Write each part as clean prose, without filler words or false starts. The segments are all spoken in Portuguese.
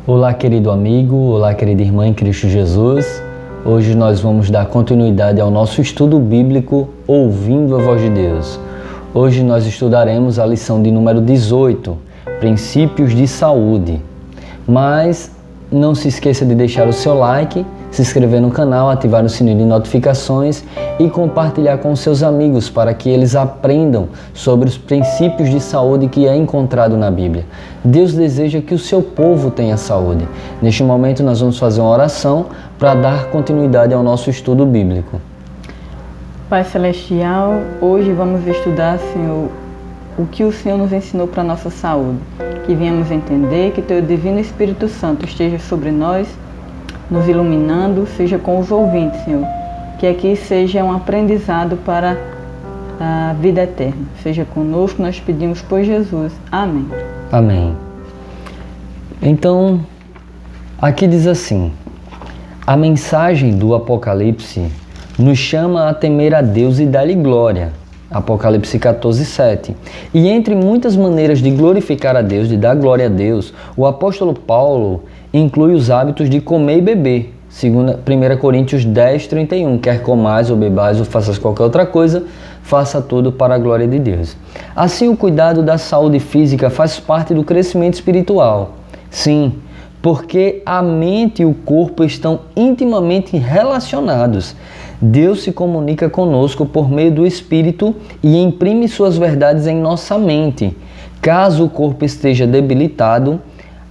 Olá, querido amigo, olá, querida irmã em Cristo Jesus. Hoje nós vamos dar continuidade ao nosso estudo bíblico Ouvindo a Voz de Deus. Hoje nós estudaremos a lição de número 18, Princípios de Saúde. Mas não se esqueça de deixar o seu like, se inscrever no canal, ativar o sininho de notificações e compartilhar com seus amigos para que eles aprendam sobre os princípios de saúde que é encontrado na Bíblia. Deus deseja que o seu povo tenha saúde. Neste momento nós vamos fazer uma oração para dar continuidade ao nosso estudo bíblico. Pai Celestial, hoje vamos estudar, Senhor, o que o Senhor nos ensinou para a nossa saúde. Que venhamos entender, que Teu Divino Espírito Santo esteja sobre nós, nos iluminando, seja com os ouvintes, Senhor. Que aqui seja um aprendizado para a vida eterna. Seja conosco, nós pedimos por Jesus. Amém. Amém. Então, aqui diz assim: a mensagem do Apocalipse nos chama a temer a Deus e dar-lhe glória. Apocalipse 14, 7. E entre muitas maneiras de glorificar a Deus, de dar glória a Deus, o apóstolo Paulo inclui os hábitos de comer e beber. 1 Coríntios 10, 31. Quer comais ou bebais ou faças qualquer outra coisa, faça tudo para a glória de Deus. Assim, o cuidado da saúde física faz parte do crescimento espiritual. Sim, porque a mente e o corpo estão intimamente relacionados. Deus se comunica conosco por meio do Espírito e imprime suas verdades em nossa mente. Caso o corpo esteja debilitado,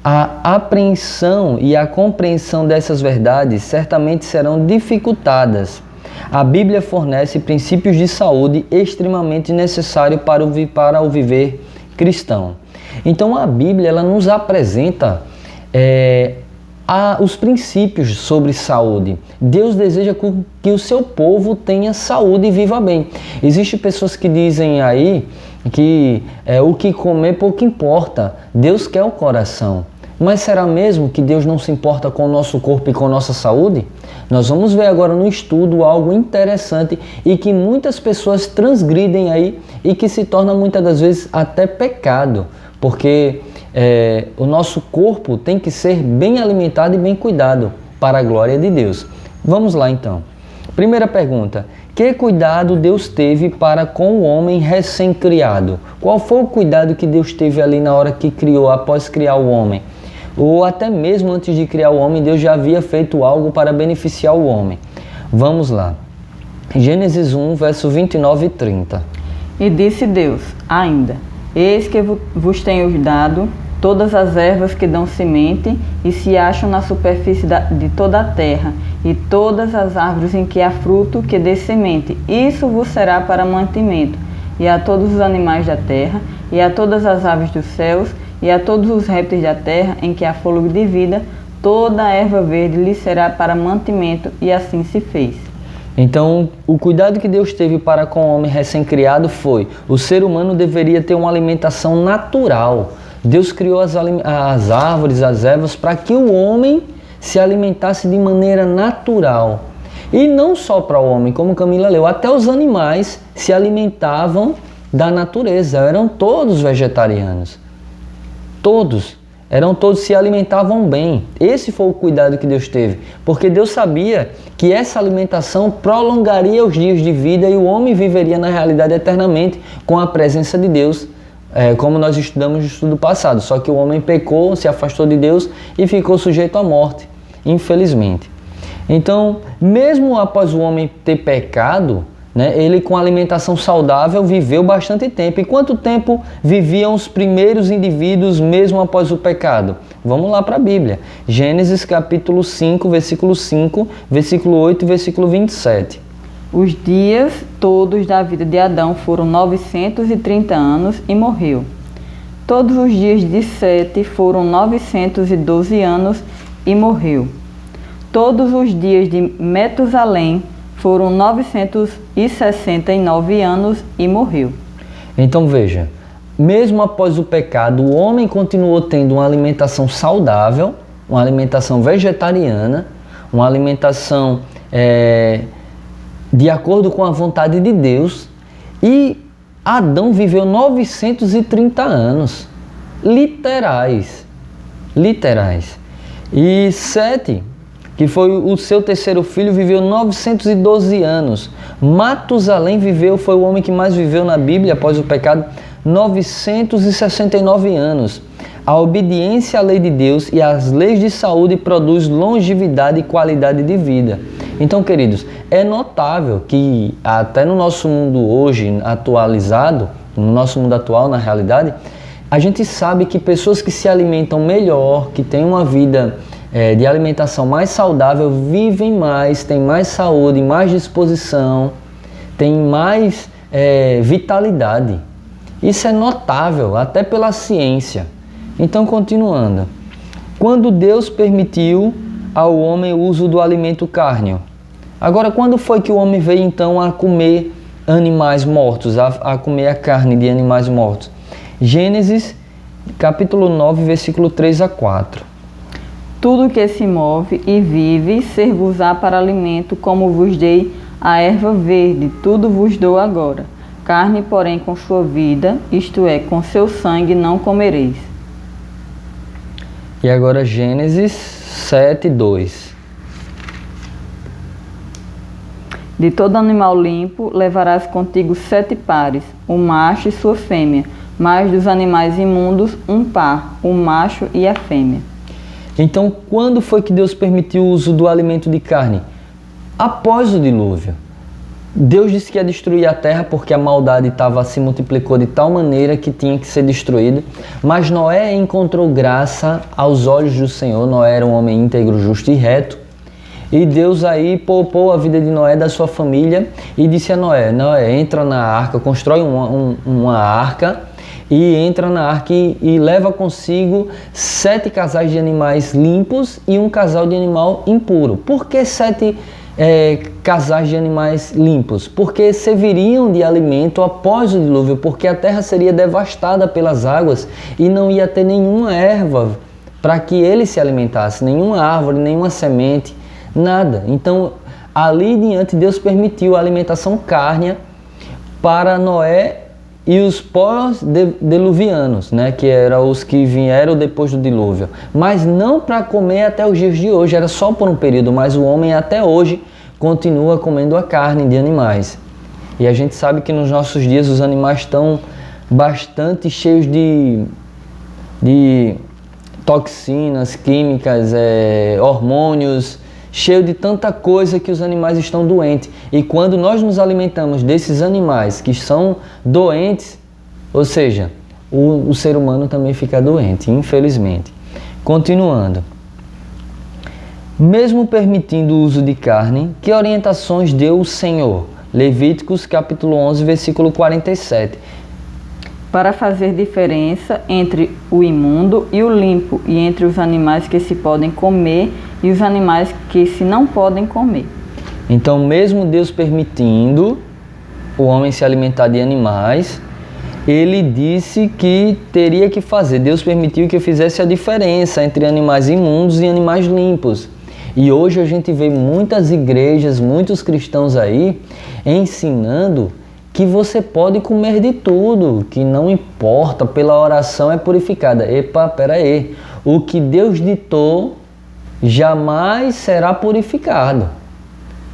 a apreensão e a compreensão dessas verdades certamente serão dificultadas. A Bíblia fornece princípios de saúde extremamente necessários para o viver cristão. Então a Bíblia ela nos apresenta os princípios sobre saúde. Deus deseja que o seu povo tenha saúde e viva bem. Existem pessoas que dizem aí que o que comer pouco importa. Deus quer o coração. Mas será mesmo que Deus não se importa com o nosso corpo e com a nossa saúde? Nós vamos ver agora no estudo algo interessante e que muitas pessoas transgridem aí e que se torna muitas das vezes até pecado, porque o nosso corpo tem que ser bem alimentado e bem cuidado para a glória de Deus. Vamos lá então. Primeira pergunta: que cuidado Deus teve para com o homem recém-criado? Qual foi o cuidado que Deus teve ali na hora que criou, após criar o homem? Ou até mesmo antes de criar o homem, Deus já havia feito algo para beneficiar o homem. Vamos lá. Gênesis 1, verso 29 e 30. E disse Deus ainda: eis que vos tenho dado todas as ervas que dão semente e se acham na superfície de toda a terra, e todas as árvores em que há fruto que dê semente. Isso vos será para mantimento, e a todos os animais da terra, e a todas as aves dos céus, e a todos os répteis da terra em que há fôlego de vida, toda a erva verde lhe será para mantimento, e assim se fez. Então, o cuidado que Deus teve para com o homem recém-criado foi: o ser humano deveria ter uma alimentação natural. Deus criou as árvores, as ervas, para que o homem se alimentasse de maneira natural. E não só para o homem, como Camila leu, até os animais se alimentavam da natureza, eram todos vegetarianos. Todos se alimentavam bem. Esse foi o cuidado que Deus teve, porque Deus sabia que essa alimentação prolongaria os dias de vida e o homem viveria na realidade eternamente com a presença de Deus, como nós estudamos no estudo passado. Só que o homem pecou, se afastou de Deus e ficou sujeito à morte, infelizmente. Então, mesmo após o homem ter pecado, ele com alimentação saudável viveu bastante tempo. E quanto tempo viviam os primeiros indivíduos mesmo após o pecado? Vamos lá para a Bíblia. Gênesis capítulo 5, versículo 5, versículo 8 e versículo 27. Os dias todos da vida de Adão foram 930 anos e morreu. Todos os dias de Sete foram 912 anos e morreu. Todos os dias de Metusalém foram 969 anos e morreu. Então veja, mesmo após o pecado, o homem continuou tendo uma alimentação saudável, uma alimentação vegetariana, uma alimentação de acordo com a vontade de Deus, e Adão viveu 930 anos, literais. E Sete, que foi o seu terceiro filho, viveu 912 anos. Matusalém foi o homem que mais viveu na Bíblia após o pecado, 969 anos. A obediência à lei de Deus e às leis de saúde produz longevidade e qualidade de vida. Então, queridos, é notável que até no nosso mundo hoje atualizado, no nosso mundo atual, na realidade, a gente sabe que pessoas que se alimentam melhor, que têm uma vida de alimentação mais saudável, vivem mais, têm mais saúde, mais disposição, têm mais vitalidade. Isso é notável, até pela ciência. Então, continuando. Quando Deus permitiu ao homem o uso do alimento cárneo. Agora, quando foi que o homem veio então a comer animais mortos, a comer a carne de animais mortos? Gênesis, capítulo 9, versículo 3 a 4. Tudo que se move e vive ser-vos-á para alimento, como vos dei a erva verde, tudo vos dou agora. Carne, porém, com sua vida, isto é, com seu sangue, não comereis. E agora Gênesis 7, 2. De todo animal limpo levarás contigo 7 pares, o macho e sua fêmea, mas dos animais imundos um par, o macho e a fêmea. Então, quando foi que Deus permitiu o uso do alimento de carne? Após o dilúvio. Deus disse que ia destruir a terra porque a maldade se multiplicou de tal maneira que tinha que ser destruída. Mas Noé encontrou graça aos olhos do Senhor. Noé era um homem íntegro, justo e reto. E Deus aí poupou a vida de Noé, da sua família, e disse a Noé, entra na arca, constrói uma arca, e entra na arca e leva consigo 7 casais de animais limpos e um casal de animal impuro. Por que 7 casais de animais limpos? Porque serviriam de alimento após o dilúvio, porque a terra seria devastada pelas águas e não ia ter nenhuma erva para que ele se alimentasse, nenhuma árvore, nenhuma semente, nada. Então, ali diante, Deus permitiu a alimentação cárnea para Noé e os pós-diluvianos, né, que eram os que vieram depois do dilúvio. Mas não para comer até os dias de hoje, era só por um período, mas o homem até hoje continua comendo a carne de animais. E a gente sabe que nos nossos dias os animais estão bastante cheios de toxinas, químicas, hormônios, cheio de tanta coisa que os animais estão doentes. E quando nós nos alimentamos desses animais que são doentes, ou seja, o ser humano também fica doente, infelizmente. Continuando. Mesmo permitindo o uso de carne, que orientações deu o Senhor? Levíticos capítulo 11, versículo 47. Para fazer diferença entre o imundo e o limpo, e entre os animais que se podem comer e os animais que se não podem comer. Então, mesmo Deus permitindo o homem se alimentar de animais, ele disse que teria que fazer. Deus permitiu que fizesse a diferença entre animais imundos e animais limpos. E hoje a gente vê muitas igrejas, muitos cristãos aí ensinando que você pode comer de tudo, que não importa, pela oração é purificada. Epa, peraí, o que Deus ditou jamais será purificado.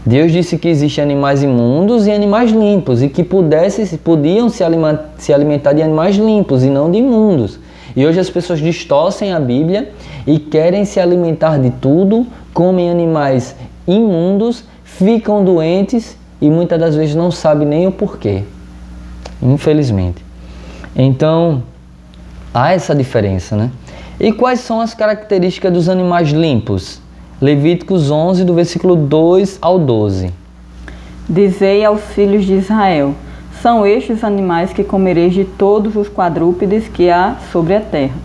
Deus disse que existem animais imundos e animais limpos, e que podiam se alimentar de animais limpos e não de imundos. E hoje as pessoas distorcem a Bíblia e querem se alimentar de tudo, comem animais imundos, ficam doentes e muitas das vezes não sabem nem o porquê, infelizmente. Então, há essa diferença, né? E quais são as características dos animais limpos? Levíticos 11, do versículo 2 ao 12. Dizei aos filhos de Israel, são estes os animais que comereis de todos os quadrúpedes que há sobre a terra.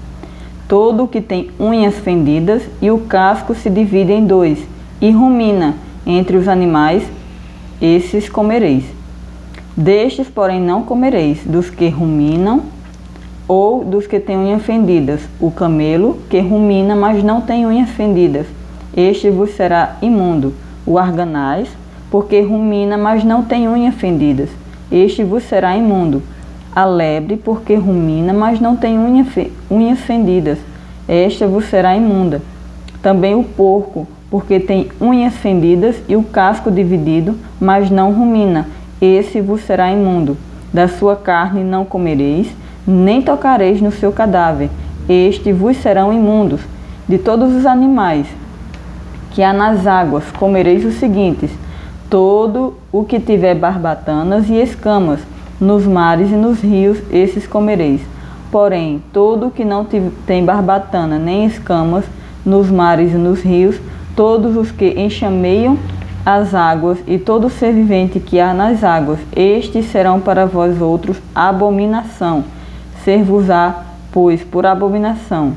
Todo o que tem unhas fendidas e o casco se divide em 2, e rumina entre os animais, esses comereis. Destes, porém, não comereis, dos que ruminam ou dos que têm unhas fendidas. O camelo, que rumina, mas não tem unhas fendidas, este vos será imundo. O arganaz, porque rumina, mas não tem unhas fendidas, este vos será imundo. A lebre, porque rumina, mas não tem unhas fendidas, esta vos será imunda. Também o porco, porque tem unhas fendidas e o casco dividido, mas não rumina. Esse vos será imundo. Da sua carne não comereis, nem tocareis no seu cadáver. Este vos serão imundos. De todos os animais que há nas águas, comereis os seguintes: todo o que tiver barbatanas e escamas, nos mares e nos rios, esses comereis. Porém, todo o que não tem barbatana nem escamas, nos mares e nos rios, todos os que enxameiam as águas e todo ser vivente que há nas águas, estes serão para vós outros abominação. Ser-vos-á, pois, por abominação.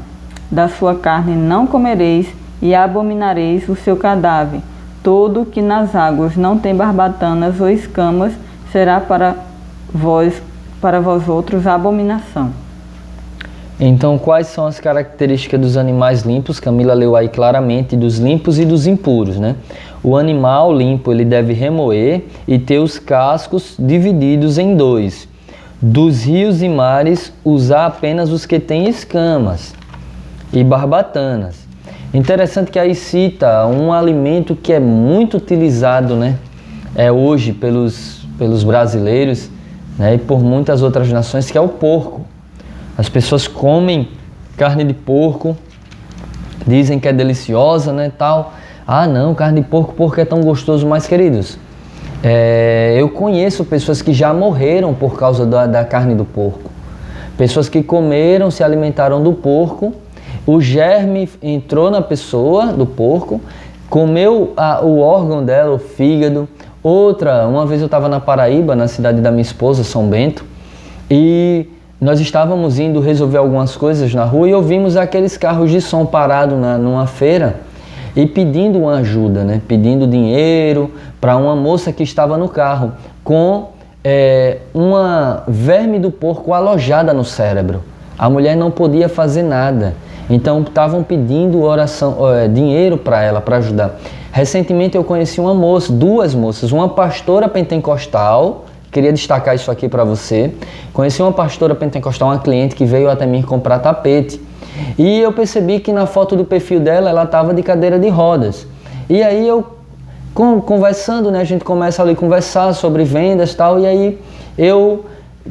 Da sua carne não comereis, e abominareis o seu cadáver. Todo que nas águas não tem barbatanas ou escamas, será para vós outros abominação. Então, quais são as características dos animais limpos? Camila leu aí claramente dos limpos e dos impuros, né? O animal limpo, ele deve remoer e ter os cascos divididos em dois. Dos rios e mares, usar apenas os que têm escamas e barbatanas. Interessante que aí cita um alimento que é muito utilizado, né? Hoje pelos brasileiros, né? E por muitas outras nações, que é o porco. As pessoas comem carne de porco, dizem que é deliciosa, né, tal. Ah, não, carne de porco porque é tão gostoso. Mas, queridos, eu conheço pessoas que já morreram por causa da carne do porco. Pessoas que comeram, se alimentaram do porco, o germe entrou na pessoa do porco, comeu o órgão dela, o fígado. Uma vez eu estava na Paraíba, na cidade da minha esposa, São Bento, e nós estávamos indo resolver algumas coisas na rua e ouvimos aqueles carros de som parados numa feira e pedindo uma ajuda, né? Pedindo dinheiro para uma moça que estava no carro com uma verme do porco alojada no cérebro. A mulher não podia fazer nada, então estavam pedindo dinheiro para ela, para ajudar. Recentemente eu conheci duas moças, uma pastora pentecostal. Queria destacar isso aqui para você. Conheci uma pastora pentecostal, uma cliente que veio até mim comprar tapete. E eu percebi que na foto do perfil dela, ela estava de cadeira de rodas. E aí eu, conversando, né, a gente começa ali a conversar sobre vendas e tal. E aí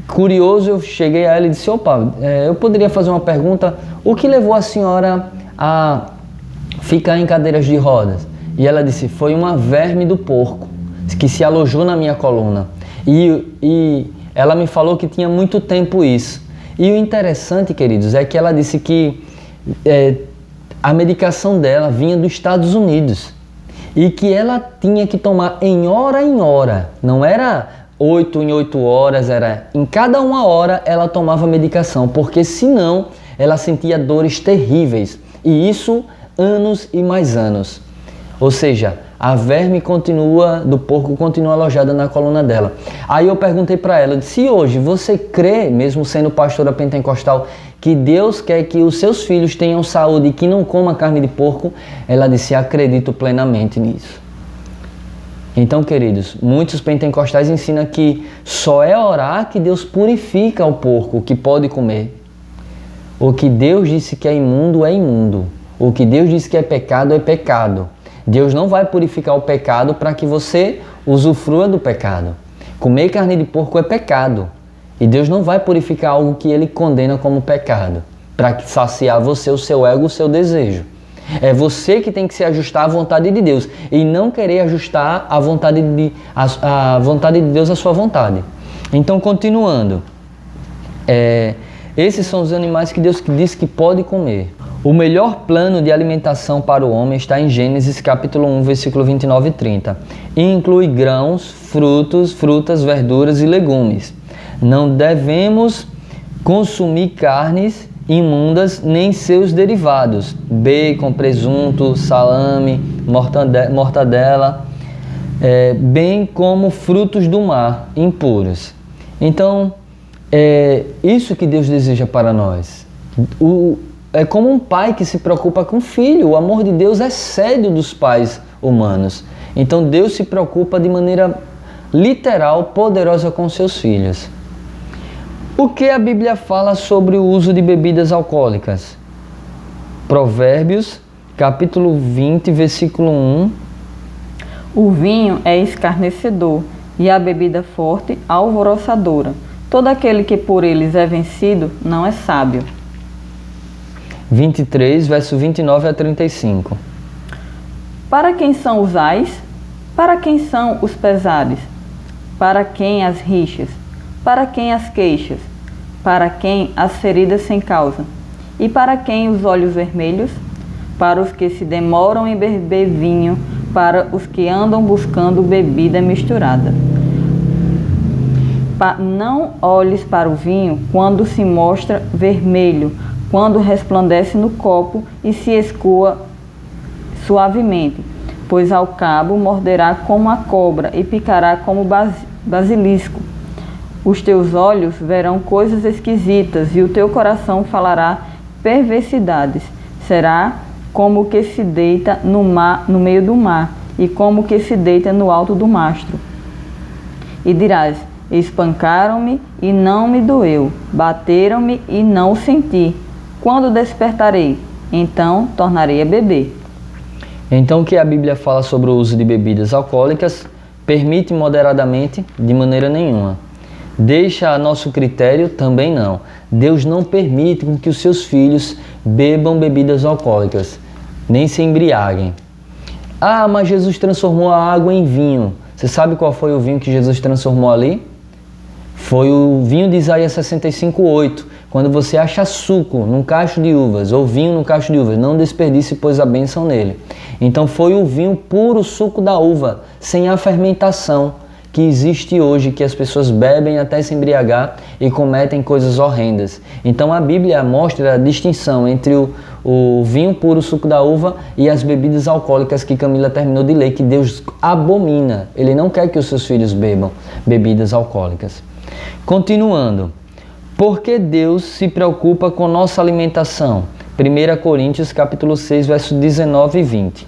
curioso, eu cheguei a ela e disse: opa, eu poderia fazer uma pergunta? O que levou a senhora a ficar em cadeiras de rodas? E ela disse: foi uma verme do porco que se alojou na minha coluna. E ela me falou que tinha muito tempo isso. E o interessante, queridos, é que ela disse que a medicação dela vinha dos Estados Unidos e que ela tinha que tomar em hora. Não era 8 em 8 horas, era em cada 1 hora ela tomava medicação, porque senão ela sentia dores terríveis. E isso anos e mais anos. Ou seja, a verme do porco continua alojada na coluna dela. Aí eu perguntei para ela, se hoje você crê, mesmo sendo pastora pentecostal, que Deus quer que os seus filhos tenham saúde e que não coma carne de porco? Ela disse: acredito plenamente nisso. Então, queridos, muitos pentecostais ensinam que só é orar que Deus purifica o porco, que pode comer. O que Deus disse que é imundo, é imundo. O que Deus disse que é pecado, é pecado. Deus não vai purificar o pecado para que você usufrua do pecado. Comer carne de porco é pecado. E Deus não vai purificar algo que Ele condena como pecado, para saciar você, o seu ego, o seu desejo. É você que tem que se ajustar à vontade de Deus e não querer ajustar a vontade de Deus à sua vontade. Então, continuando. Esses são os animais que Deus disse que pode comer. O melhor plano de alimentação para o homem está em Gênesis capítulo 1, versículo 29 e 30. E inclui grãos, frutas, verduras e legumes. Não devemos consumir carnes imundas nem seus derivados, bacon, presunto, salame, mortadela, bem como frutos do mar, impuros. Então, é isso que Deus deseja para nós. É como um pai que se preocupa com o filho. O amor de Deus excede o dos pais humanos. Então Deus se preocupa de maneira literal, poderosa com seus filhos. O que a Bíblia fala sobre o uso de bebidas alcoólicas? Provérbios, capítulo 20, versículo 1. O vinho é escarnecedor e a bebida forte alvoroçadora. Todo aquele que por eles é vencido não é sábio. 23, verso 29 a 35. Para quem são os ais? Para quem são os pesares? Para quem as rixas? Para quem as queixas? Para quem as feridas sem causa? E para quem os olhos vermelhos? Para os que se demoram em beber vinho, para os que andam buscando bebida misturada. Não olhes para o vinho quando se mostra vermelho, quando resplandece no copo e se escoa suavemente, pois ao cabo morderá como a cobra e picará como basilisco. Os teus olhos verão coisas esquisitas e o teu coração falará perversidades. Será como o que se deita no meio do mar e como o que se deita no alto do mastro. E dirás: espancaram-me e não me doeu, bateram-me e não o senti. Quando despertarei, então tornarei a beber. Então, o que a Bíblia fala sobre o uso de bebidas alcoólicas? Permite moderadamente? De maneira nenhuma. Deixa a nosso critério? Também não. Deus não permite que os seus filhos bebam bebidas alcoólicas, nem se embriaguem. Ah, mas Jesus transformou a água em vinho. Você sabe qual foi o vinho que Jesus transformou ali? Foi o vinho de Isaías 65:8. Quando você acha suco num cacho de uvas ou vinho num cacho de uvas, não desperdice, pois a bênção nele. Então foi o vinho puro, suco da uva, sem a fermentação que existe hoje, que as pessoas bebem até se embriagar e cometem coisas horrendas. Então a Bíblia mostra a distinção entre o vinho puro, suco da uva, e as bebidas alcoólicas que Camila terminou de ler, que Deus abomina. Ele não quer que os seus filhos bebam bebidas alcoólicas. Continuando. Por que Deus se preocupa com nossa alimentação? 1 Coríntios capítulo 6, versos 19 e 20.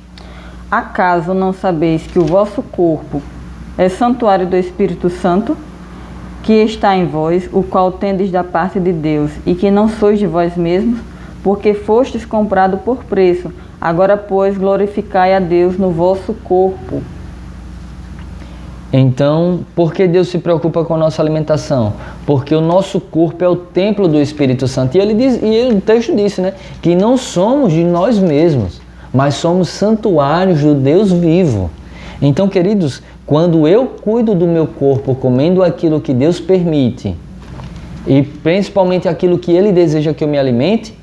Acaso não sabeis que o vosso corpo é santuário do Espírito Santo, que está em vós, o qual tendes da parte de Deus, e que não sois de vós mesmos, porque fostes comprado por preço. Agora, pois, glorificai a Deus no vosso corpo. Então, por que Deus se preocupa com a nossa alimentação? Porque o nosso corpo é o templo do Espírito Santo. E ele diz, e o texto disse, né, que não somos de nós mesmos, mas somos santuários do Deus vivo. Então, queridos, quando eu cuido do meu corpo comendo aquilo que Deus permite, e principalmente aquilo que Ele deseja que eu me alimente,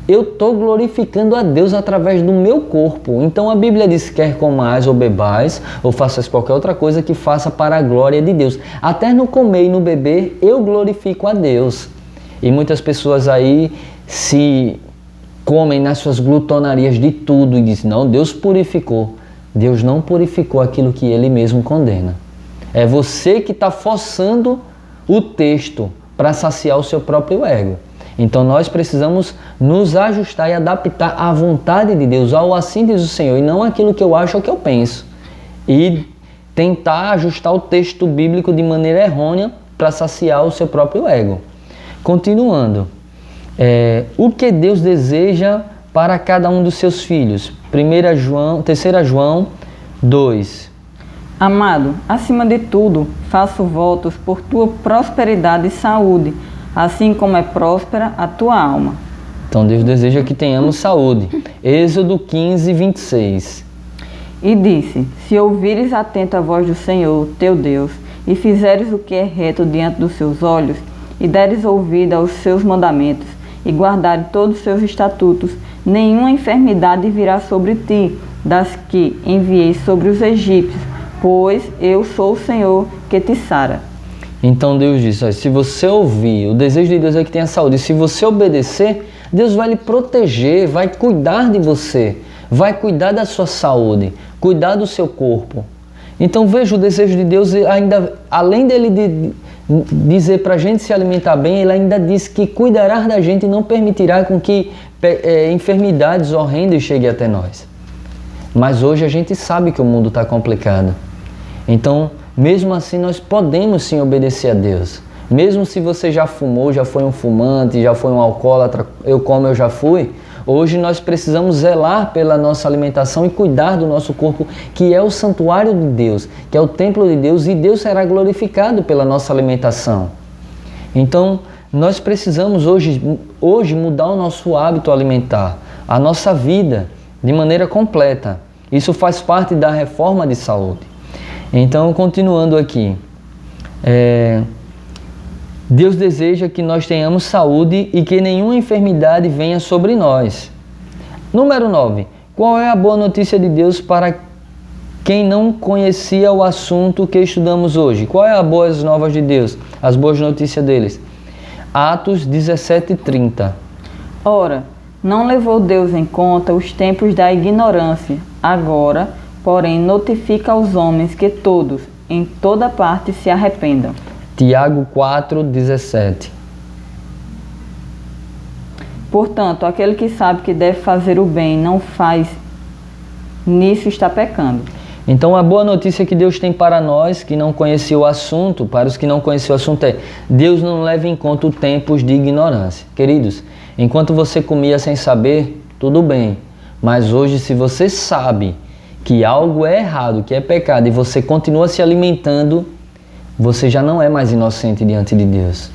eu estou glorificando a Deus através do meu corpo. Então a Bíblia diz: quer comais ou bebais, ou faças qualquer outra coisa que faça para a glória de Deus. Até no comer e no beber, eu glorifico a Deus. E muitas pessoas aí se comem nas suas glutonarias de tudo e dizem: não, Deus purificou. Deus não purificou aquilo que Ele mesmo condena. É você que está forçando o texto para saciar o seu próprio ego. Então nós precisamos nos ajustar e adaptar à vontade de Deus, ao assim diz o Senhor, e não aquilo que eu acho ou que eu penso. E tentar ajustar o texto bíblico de maneira errônea para saciar o seu próprio ego. Continuando, o que Deus deseja para cada um dos seus filhos? 3 João 2. Amado, acima de tudo, faço votos por tua prosperidade e saúde, assim como é próspera a tua alma. Então Deus deseja que tenhamos saúde. Êxodo 15, 26. E disse: se ouvires atento a voz do Senhor, teu Deus, e fizeres o que é reto diante dos seus olhos, e deres ouvido aos seus mandamentos, e guardares todos os seus estatutos, nenhuma enfermidade virá sobre ti, das que enviei sobre os egípcios, pois eu sou o Senhor que te sara. Então Deus diz: se você ouvir, o desejo de Deus é que tenha saúde, e se você obedecer, Deus vai lhe proteger, vai cuidar de você, vai cuidar da sua saúde, cuidar do seu corpo. Então veja, o desejo de Deus, ainda, além dele dizer para a gente se alimentar bem, ele ainda diz que cuidará da gente e não permitirá com que enfermidades horrendas cheguem até nós. Mas hoje a gente sabe que o mundo está complicado. Então, mesmo assim, nós podemos sim obedecer a Deus. Mesmo se você já fumou, já foi um fumante, já foi um alcoólatra, eu já fui, Hoje nós precisamos zelar pela nossa alimentação e cuidar do nosso corpo, que é o santuário de Deus, que é o templo de Deus, e Deus será glorificado pela nossa alimentação. Então, nós precisamos hoje mudar o nosso hábito alimentar, a nossa vida, de maneira completa. Isso faz parte da reforma de saúde. Então, continuando aqui, Deus deseja que nós tenhamos saúde e que nenhuma enfermidade venha sobre nós. Número 9. Qual é a boa notícia de Deus para quem não conhecia o assunto que estudamos hoje? Qual é as boas novas de Deus? As boas notícias deles? Atos 17:30. Ora, não levou Deus em conta os tempos da ignorância. Agora, porém, notifica aos homens que todos, em toda parte, se arrependam. Tiago 4:17. Portanto, aquele que sabe que deve fazer o bem não faz, nisso está pecando. Então, a boa notícia que Deus tem para nós, que não conheciam o assunto, para os que não conheciam o assunto, é: Deus não leva em conta os tempos de ignorância. Queridos, enquanto você comia sem saber, tudo bem. Mas hoje, se você sabe que algo é errado, que é pecado, e você continua se alimentando, você já não é mais inocente diante de Deus.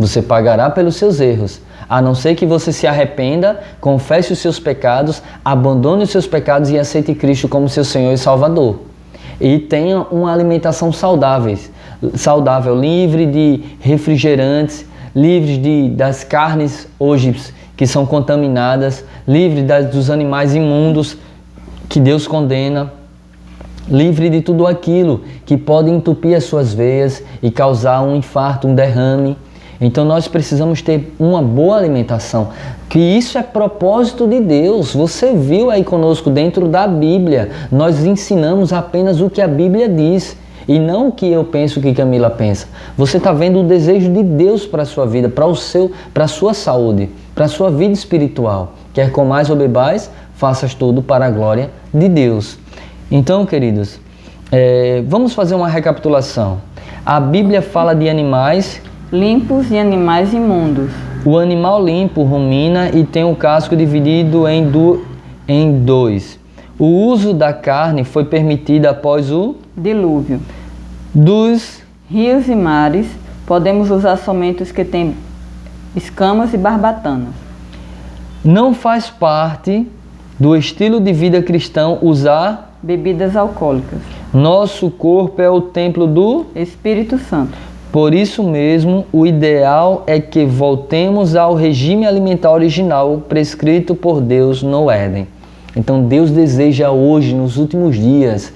Você pagará pelos seus erros, a não ser que você se arrependa, confesse os seus pecados, abandone os seus pecados e aceite Cristo como seu Senhor e Salvador. E tenha uma alimentação saudável, livre de refrigerantes, livre das carnes hoje que são contaminadas, livre dos animais imundos que Deus condena, livre de tudo aquilo que pode entupir as suas veias e causar um infarto, um derrame. Então nós precisamos ter uma boa alimentação, que isso é propósito de Deus. Você viu aí conosco dentro da Bíblia, nós ensinamos apenas o que a Bíblia diz e não o que eu penso, o que Camila pensa. Você está vendo o desejo de Deus para a sua vida, para a sua saúde, para a sua vida espiritual. Quer comais ou bebais, faças tudo para a glória de Deus. Então, queridos, vamos fazer uma recapitulação. A Bíblia fala de animais limpos e animais imundos. O animal limpo rumina e tem o casco dividido em dois. O uso da carne foi permitido após o dilúvio. Dos rios e mares, podemos usar somente os que têm escamas e barbatanas. Não faz parte do estilo de vida cristão usar bebidas alcoólicas. Nosso corpo é o templo do Espírito Santo. Por isso mesmo, o ideal é que voltemos ao regime alimentar original prescrito por Deus no Éden. Então Deus deseja hoje, nos últimos dias,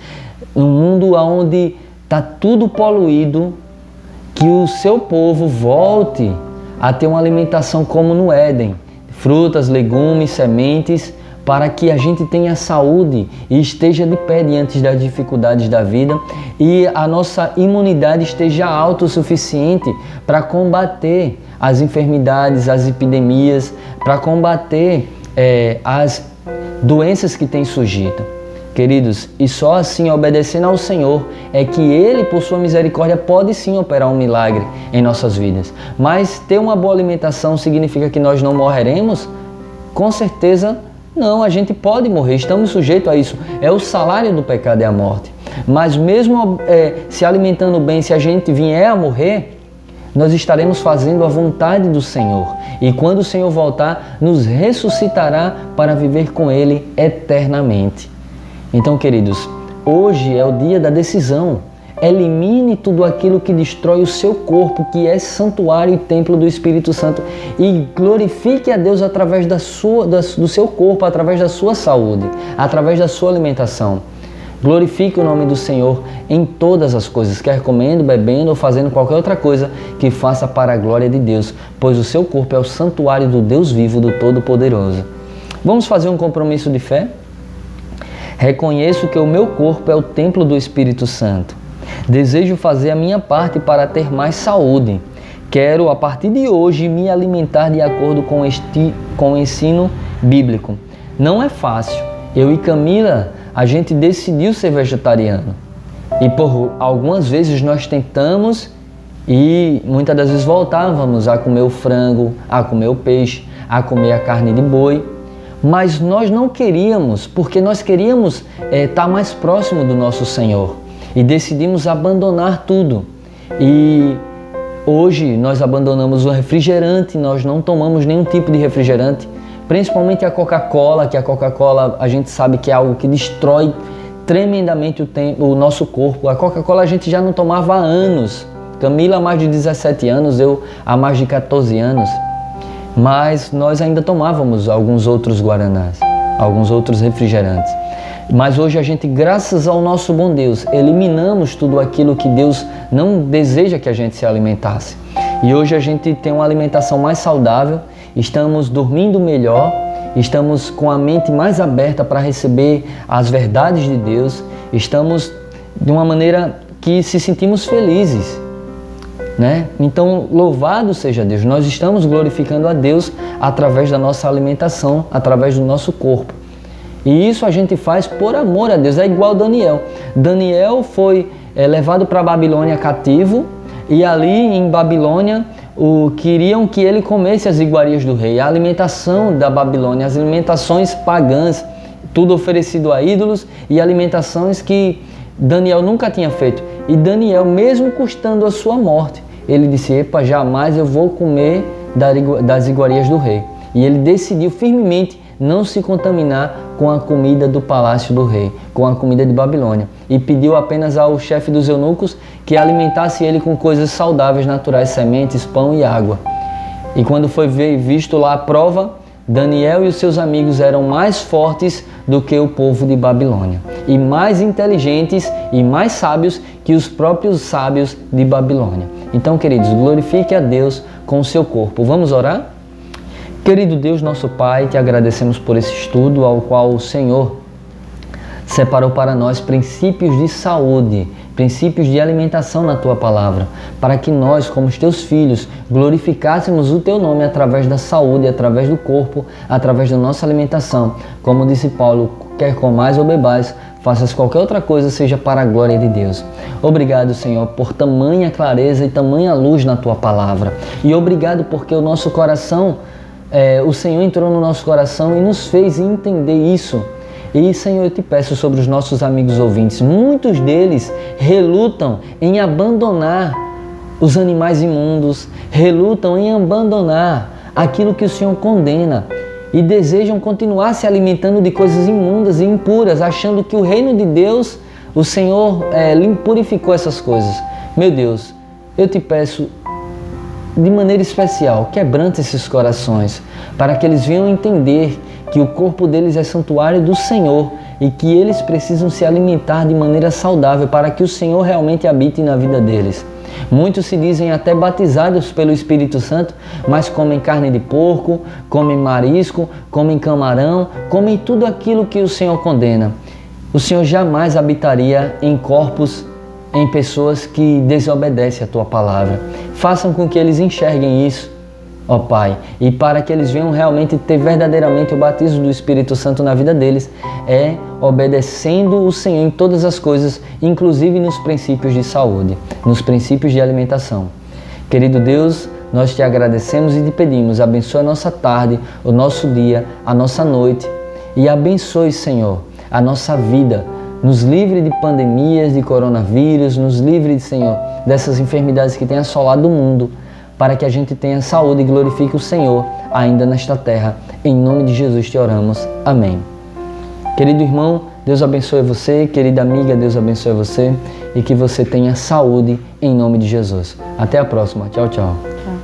num mundo onde está tudo poluído, que o seu povo volte a ter uma alimentação como no Éden. Frutas, legumes, sementes, para que a gente tenha saúde e esteja de pé diante das dificuldades da vida e a nossa imunidade esteja autossuficiente para combater as enfermidades, as epidemias, para combater as doenças que têm surgido. Queridos, e só assim, obedecendo ao Senhor, é que Ele, por sua misericórdia, pode sim operar um milagre em nossas vidas. Mas ter uma boa alimentação significa que nós não morreremos? Com certeza não, a gente pode morrer, estamos sujeitos a isso. É o salário do pecado, é a morte. Mas mesmo se alimentando bem, se a gente vier a morrer, nós estaremos fazendo a vontade do Senhor. E quando o Senhor voltar, nos ressuscitará para viver com Ele eternamente. Então, queridos, hoje é o dia da decisão. Elimine tudo aquilo que destrói o seu corpo, que é santuário e templo do Espírito Santo, e glorifique a Deus através do seu corpo, através da sua saúde, através da sua alimentação. Glorifique o nome do Senhor em todas as coisas, quer comendo, bebendo ou fazendo qualquer outra coisa que faça para a glória de Deus, pois o seu corpo é o santuário do Deus vivo, do Todo-Poderoso. Vamos fazer um compromisso de fé? Reconheço que o meu corpo é o templo do Espírito Santo. Desejo fazer a minha parte para ter mais saúde. Quero, a partir de hoje, me alimentar de acordo com o ensino bíblico. Não é fácil. Eu e Camila, a gente decidiu ser vegetariano. E por algumas vezes nós tentamos e muitas das vezes voltávamos a comer o frango, a comer o peixe, a comer a carne de boi. mas nós não queríamos, porque nós queríamos estar mais próximo do nosso Senhor e decidimos abandonar tudo. E hoje nós abandonamos o refrigerante, nós não tomamos nenhum tipo de refrigerante, principalmente a Coca-Cola, que a Coca-Cola a gente sabe que é algo que destrói tremendamente o nosso corpo. A Coca-Cola a gente já não tomava há anos. Camila há mais de 17 anos, eu há mais de 14 anos. Mas nós ainda tomávamos alguns outros guaranás, alguns outros refrigerantes. Mas hoje a gente, graças ao nosso bom Deus, eliminamos tudo aquilo que Deus não deseja que a gente se alimentasse. E hoje a gente tem uma alimentação mais saudável, estamos dormindo melhor, estamos com a mente mais aberta para receber as verdades de Deus, estamos de uma maneira que se sentimos felizes, né? Então, louvado seja Deus, nós estamos glorificando a Deus através da nossa alimentação, através do nosso corpo. E isso a gente faz por amor a Deus, é igual Daniel. Daniel foi levado para a Babilônia cativo e ali em Babilônia queriam que ele comesse as iguarias do rei, a alimentação da Babilônia, as alimentações pagãs, tudo oferecido a ídolos e alimentações que Daniel nunca tinha feito. E Daniel, mesmo custando a sua morte, ele disse: epa, jamais eu vou comer das iguarias do rei. E ele decidiu firmemente não se contaminar com a comida do palácio do rei, com a comida de Babilônia. E pediu apenas ao chefe dos eunucos que alimentasse ele com coisas saudáveis, naturais, sementes, pão e água. E quando foi visto lá a prova, Daniel e os seus amigos eram mais fortes do que o povo de Babilônia, e mais inteligentes e mais sábios que os próprios sábios de Babilônia. Então, queridos, glorifique a Deus com o seu corpo. Vamos orar? Querido Deus, nosso Pai, te agradecemos por esse estudo ao qual o Senhor separou para nós princípios de saúde, princípios de alimentação na Tua Palavra, para que nós, como os Teus filhos, glorificássemos o Teu nome através da saúde, através do corpo, através da nossa alimentação. Como disse Paulo, quer comais ou bebais, faças qualquer outra coisa, seja para a glória de Deus. Obrigado, Senhor, por tamanha clareza e tamanha luz na Tua Palavra. E obrigado porque o nosso coração, o Senhor entrou no nosso coração e nos fez entender isso. E, Senhor, eu te peço sobre os nossos amigos ouvintes, muitos deles relutam em abandonar os animais imundos, relutam em abandonar aquilo que o Senhor condena e desejam continuar se alimentando de coisas imundas e impuras, achando que o reino de Deus, o Senhor purificou essas coisas. Meu Deus, eu te peço de maneira especial, quebranta esses corações, para que eles venham entender que o corpo deles é santuário do Senhor e que eles precisam se alimentar de maneira saudável para que o Senhor realmente habite na vida deles. Muitos se dizem até batizados pelo Espírito Santo, mas comem carne de porco, comem marisco, comem camarão, comem tudo aquilo que o Senhor condena. O Senhor jamais habitaria em corpos, em pessoas que desobedecem a Tua Palavra. Façam com que eles enxerguem isso, ó Pai, e para que eles venham realmente ter verdadeiramente o batismo do Espírito Santo na vida deles, obedecendo o Senhor em todas as coisas, inclusive nos princípios de saúde, nos princípios de alimentação. Querido Deus, nós te agradecemos e te pedimos, abençoe a nossa tarde, o nosso dia, a nossa noite, e abençoe, Senhor, a nossa vida. Nos livre de pandemias, de coronavírus, nos livre, Senhor, dessas enfermidades que têm assolado o mundo, para que a gente tenha saúde e glorifique o Senhor ainda nesta terra. Em nome de Jesus te oramos. Amém. Querido irmão, Deus abençoe você. Querida amiga, Deus abençoe você. E que você tenha saúde em nome de Jesus. Até a próxima. Tchau, tchau. Tchau.